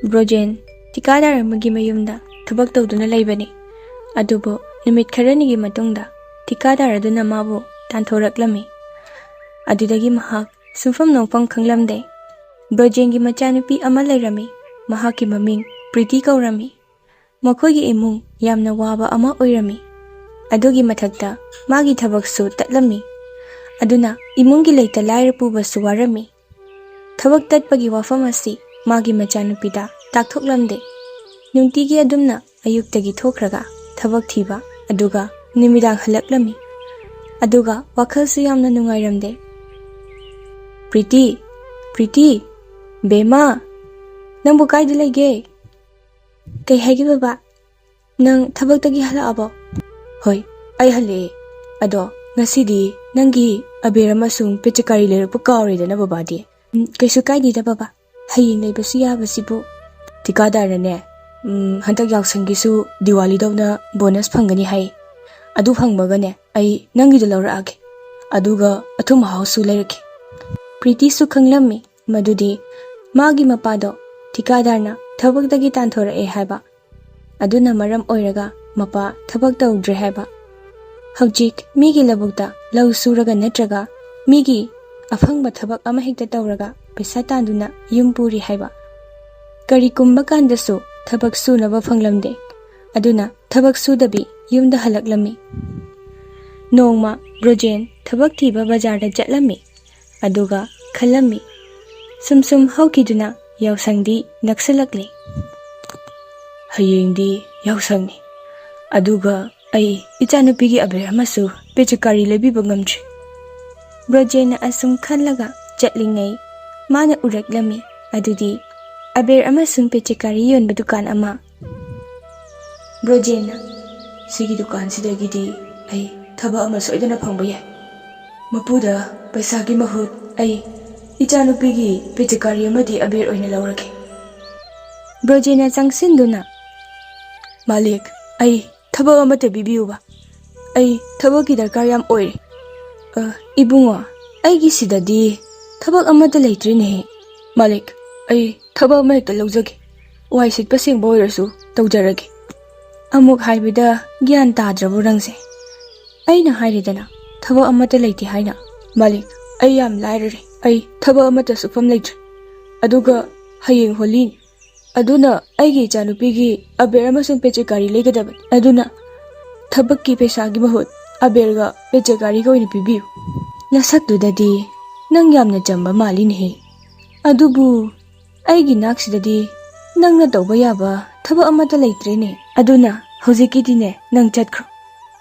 Brojen, tikadar amagi mayumda thubak tawduna laibani. Adubu numit kharanigi matungda tikadar aduna mabu tanthoraklami. Adudagi mahak sumfam nongfam khanglamde. Brojengi machanupi ama lairami. Mahaki maming Priti kaurami. Makogi imung yamna waba ama oirami. Adugi mathakta magi thabaksu tatlami. Aduna imungi leita lairapubasu warami. Thabak tatpagi wafam asi magi machanupida takthoklamde. Nungtigi adumna ayuktagi thokraga thabak thiba aduga nimidang halaklami. Aduga wakhalsu yamna nungairamde. Priti, Bema, nang bukai dilage. Kay hagi baba, nang thabak tagi halaabo. Hoy, ay hali. Ado, ngasidi nangi abera masung pichakari lerpo kaurida na baba di. Kaysu kay di da baba. Haying na ibasu yabasibu. Tikadar na ne. Hantag yaksanggisu Diwali daw na bonus panggani hay. Adu pangbaga ne ay nangi dalaura age. Aduga atumahausu lairaki. Priti su khanglami madudi magi mapado tikadar na thabak dagi tanthora e haiba. Aduna maram oiraga mapa thabak tawdre haiba. Hawjik migi labukta lau suraga natraga migi afangba thabak ama hekta tawraga pesa tanduna yumpuri haiba. Kari kumba kandasu thabak sunaba phanglamde. Aduna thabak sudabi yumda halaklami. Nongma Brojen thabak thiba bajarda jatlami. Aduga khalami. Sumsum haukiduna yausangdi naksalakli. Hayengdi yausangni. Aduga ay ichanupigi abera masu pechakari lebiba ngamdri. Brojena asum khanlaga jatlingay mana uraklami. Adudi aber amasung pechakari yonba dukan ama. Brojena sigi dukan sidagidi ay thaba ama soidana phangba yai. Mapuda paisagi mahut ay ichanupigi pechakari amadi aber oina laurake. Brojena changsinduna Malik ay thaba amata bibiyuba. Ay thabaki darkar yam oire. Ibunga aigi sidadi thabak amata leitrine. Malik ay thaba ama hekta laujage. Wai sitpa sengba oirasu tawjarage. Amuk haibida gyan tadrabu rangse. Aina hairidana thaba amata leiti haina. Malik ay yam lairare. Ay thaba amata sufam leitre. Aduga hayeng holin. Aduna aigi chanupigi aber amasung pechakari legadabani. Aduna thabakki pesagi mahut aberga pechakari ko ini pibiu. Nasakdudadi nang yamna jamba malinihi. Adubu aigi naksidadi nangna tawba yaba thaba amata leitrene. Aduna hojikidine nang chatkro.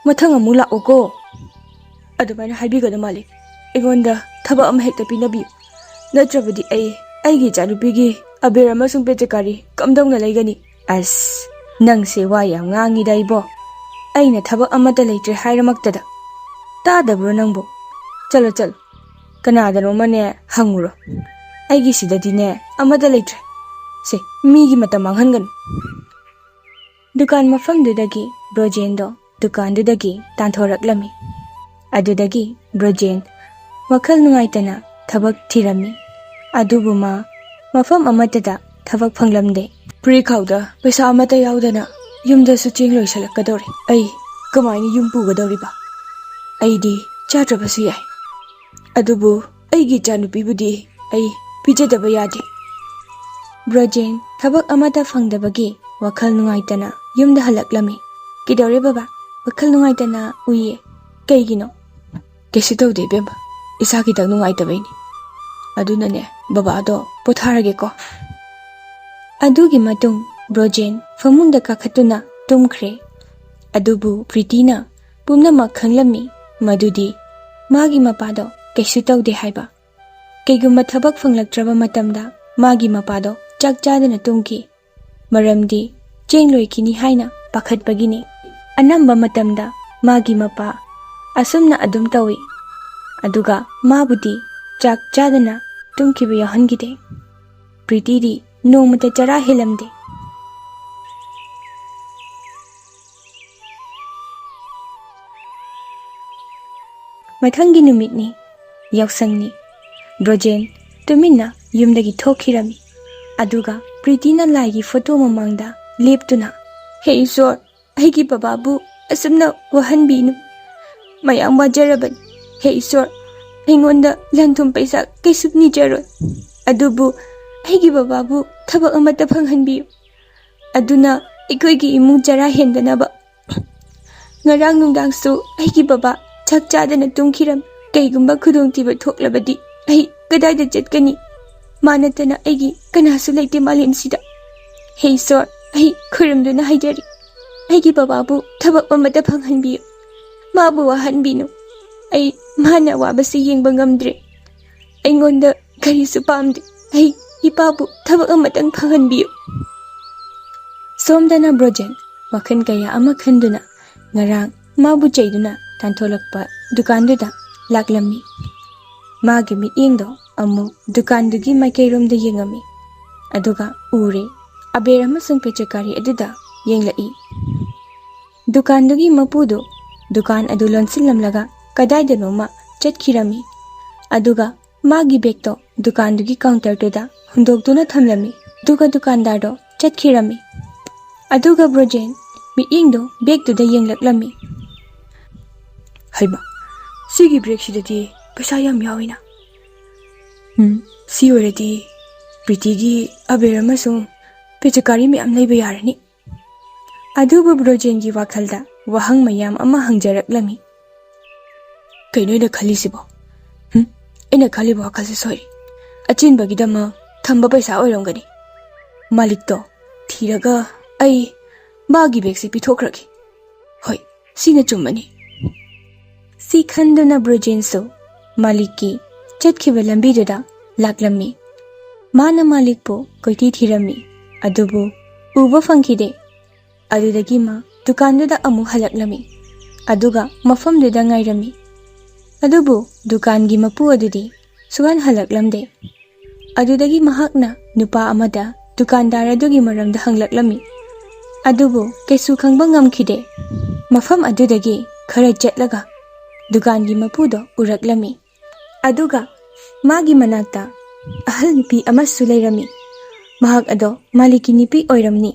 Mathang amu laoko. Adubaina haibigada Malik. Egonda thaba ama hekta pinabiu. Natrabadi aigi chanupigi aber amasung pechakari kamdongna leigani. As nang se wa yam ngangi daibo. Aina thaba amata leitre hairamaktada. Tadabro nangbo. Chalo. Kanadano mane hanguro. Aigi sidadine amata leitre. Se migi mata manghangan. Dukan mafamdudagi Brojendo dukandudagi tanthoraklami. Adudagi Brojen wakhal nungaitana thabak thirami. Adubuma mafam amatada thabak phanglamde. Prikhawda pesa amata yaudana yumda su ching loisalakadori. Ay kamaini yum pugadoriba. Aidi chatrabasu yai. Adubu aigi chanupibudi ay pijadaba yade. Brojen thabak amata phangdabagi wakhal nungaitana yumda halaklami. Kidore baba wakhal nungaitana uye. Kaigino kesu tawde beba isaki tak nungaitabani. Adunane baba ado potharage ko. Adugi matung Brojen famungda kakhatuna tumkhre. Adubu Pritina pumnamak khanglami madudi magi mapado kesu tawde haiba. Kaigumma thabak phanglaktraba matamda magi mapado chak chadana tumki. Maramdi chengloikini haina pakhatpagini. Anamba matamda magi mapa asumna adum tawi. Aduga mabudi chak chadana tumkiba yahangide. Pritidi nongmata chara helamde. Mathangi numitni yausangni Brojen tuminna yumdagi thokhirami. Aduga Pritina laigi photo mamangda leptuna Hey Isor aigi bababu asumna wahanbinu mayam wajaraban Hey Isor aingonda lanthum paisa kaisupni jaroi adubu aigi bababu thabak amata phanghanbiyu aduna ikoigi imu jara hendanaba ngarang nungdangsu aigi baba chak chadana tumkhiram kaigumba khudongtiba thoklabadi ai kadaida chetkani manatana aigi kanasu leite malemsida Hey Isor ai khuramduna haidari aigi bababu thabak amata phanghanbiyu mabu wahanbinu ai mana wabasi yengba ngamdre aingonda karisu pamde ai ipabu thabak amatang phanghanbiyu Somdana Brojen wakhan kaya ama khanduna ngarang mabu chaiduna tantholakpa dukanduda laklami magi mitiyengdo amu dukandugi maikairomda yengami aduga ure abera amasung pechakari aduda yenglai dukandugi mapudu dukan adu lonsillamlaga kadaidanoma chetkirami aduga magi bekto dukandugi counter tuda hundokduna thamlami duga dukandardo chetkirami aduga Brojen mitiyengdo bektuda yenglaklami Haima sigi break sidati paisa yam yawina si oredi Pritigi abera amasung pechakari miyam leiba yarani aduba Brojengi wakhalda wahang mayam ama hangjaraklami kainoina khalisibo ina khalibo wakhalse sori achinbagidama thamba paisa oiromgani malikto thiraga ai magi bekse pithokraki hoi sina chumani si khanduna Brojenso maliki chetkhiba lambiduda laklami mana malikpo koiti thirami adubu uba fangkhide adudagi ma dukanduda amu halaklami aduga mafamduda ngairami adubu dukangi mapu adudi sugan halaklamde adudagi mahakna nupa amada dukandar adugi maramda hanglaklami adubu kesu khangba ngamkhide mafam adudagi khara chetlaga dukangi mapudo uraklami aduga magi manakta ahal nipi amasu leirami mahak ado maliki nipi oiramni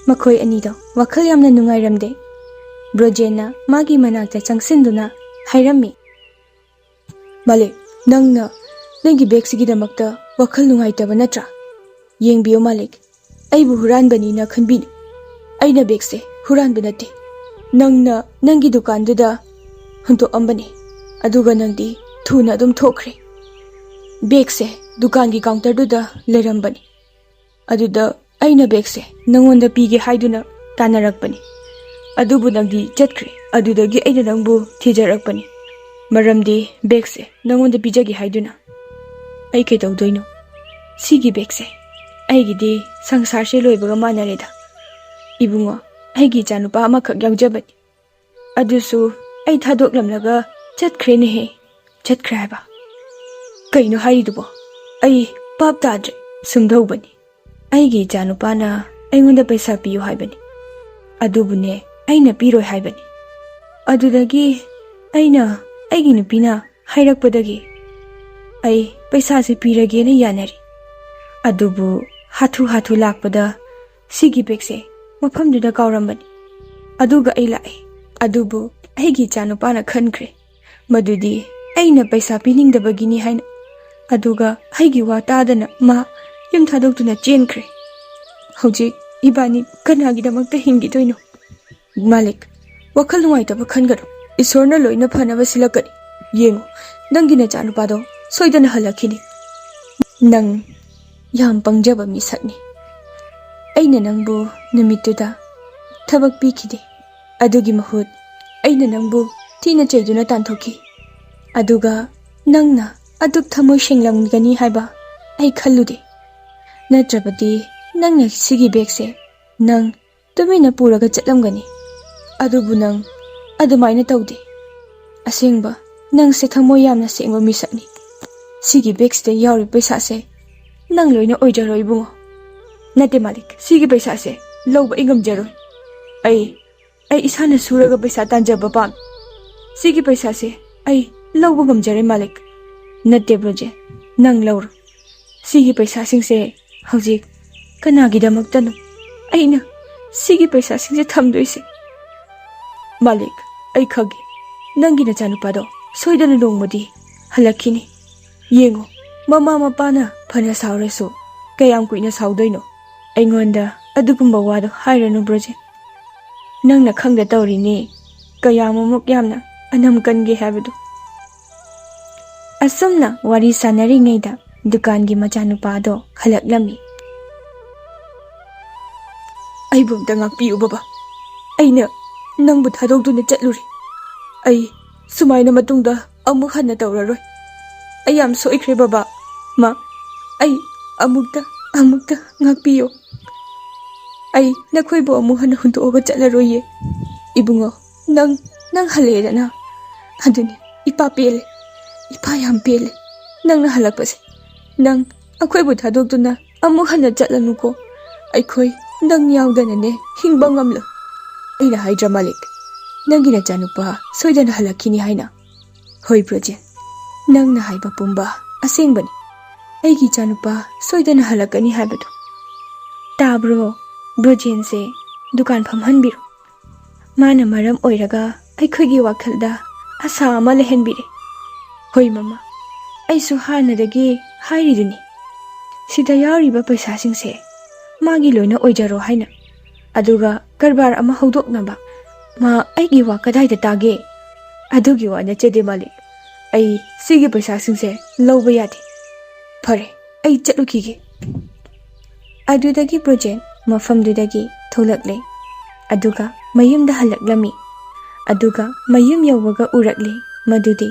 makhoi anido wakhal yamna nungairamde Brojena magi manakta changsinduna hairami Male nangna nangi bag sigidamakta wakhal nungaitaba natra yengbiyo Malik aibu huranbani na khanbini aina bag se huranba nate nangna nangi dukanduda hunto ambani aduga nangdi thuna adum thokre bag se dukangi counter duda lerambani aduda aina bag se nangonda pige haiduna tanarakpani adubu nangdi chatkre adudagi aina nangbu thijarakpani maramdi bag se nangonda pijagi haiduna ai ke tawdoino sigi bag se aigidi sangsar se loibaga manareda ibungo aigi chanupa amakhak yaujabani adusu ai thadoklamlaga chatkrene he chatkraba kaino haidubo ai pap tadre sumdobani aigi chanupana aingonda paisa piyo haibani adubune aina piroi haibani adudagi aina aigi nupina hairakpadagi ai paisa se pirage na yanari adubu hathu lakpada sigi bekse mafamduda kaurambani aduga ai lai adubu aigi chanupana khankre madudi aina paisa piningdabagini haina aduga aigi wa tadana ma yum thadokuna chenkre hojik ibani kanagidamakta hingidoino Malik wakhal nungaitaba khangaro isorna loina phanaba silakani yengo nangina chanupado soidana halakhini nang yam pangjaba misakni aina nangbu numituda thabak pikhide adugi mahut aina nangbu tina chaiduna tanthoki aduga nangna aduk thamoi senglamgani haiba ai khallude natrabadi nangna sigi bekse nang tumina puraga chatlamgani adubu nang adumaina tawde asengba nang se thamoi yamna sengba misakni sigi bekste yauri paisa se nang loina oijaroi bungo nate Malik sigi paisa se lawba ingamjaroi ai isana suraga paisa tanjaba pam sigi paisa se ai lawba ngamjare Malik nate Broje nang lawr sigi paisa singse Hꯧjik kanagidamaktano aina sigi paisa singse thamdoise. Malik, ai khagi nangi nachanupado soidana nongmadi halakini. Yengo mama mapana phana sauraso kayam kuina saudoino. Aingonda adugumba wado hairanu Brojen. Nangna khangda tawrini kayamamuk yamna anam kange habadu. Asumna wari sanaringayda dukangi machanupado halaklami. Aibumta ngakpiu baba. Aina nangbu thadokduna chatluri. Ai sumaina matungda amuk hanna tawraroi. Ai yam soikre baba. Ma ai amukta ngakpiyo. Ai nakhoibo amuk hanna hundoga chatlaroye. Ibungo nang haledana. Aduni ipa pele. Ipa yam pele. Nangna halakpase. Nang akhoibo thadokduna amuk hanna chatlanuko. Aikhoi nang yaudana ne hingba ngamla. Aina haidra Malik. Nangi nachanupa soidana halakini haina. Hoi Brojen. Nangna haiba pumba asengbani. Aigi chanupa soidana halakani haibadu. Tabro Brojen se dukan phamhanbiru. Mana maram oiraga aikhoigi wakhalda asa ama lehenbire. Hoi mama. Aisu hanadagi hairiduni. Sida yauriba paisa singse magi loina oijaro haina. Aduga karbar ama hodoknaba ma aigi wa kadaida tage. Adugi wa nachede Malik. Ai sigi paisa singse lawba yadi. Phare ai chatlukige. Adudagi Brojen mafamdudagi tholakle. Aduga mayumda halaklami. Aduga mayum yawwaga urakle madudi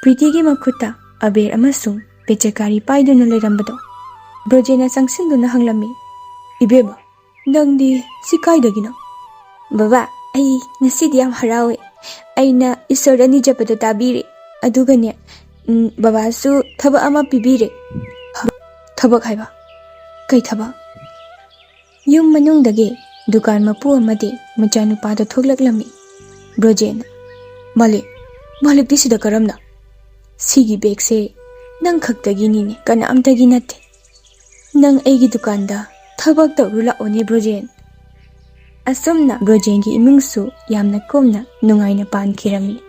Pritigi makhuta aber amasung pechakari paiduna leirambado. Brojena sangsinduna hanglami. Ibeba nangdi sikaidagina. Baba ai nasidi yam harawe. Aina isorani japado tabire. Adugane baba su thaba ama pibire. Thabak haiba. Kai thaba. Yum manungdagi dukan mapu amadi machanupado thoklaklami. Brojena Malik disida karamna. Sigi bekse nang khaktagini ne kanamtagi natte. Nang aigi dukanda thabak tawrula oni Brojen. Asumna Brojengi imungsu yamna komna nungaina pankirami.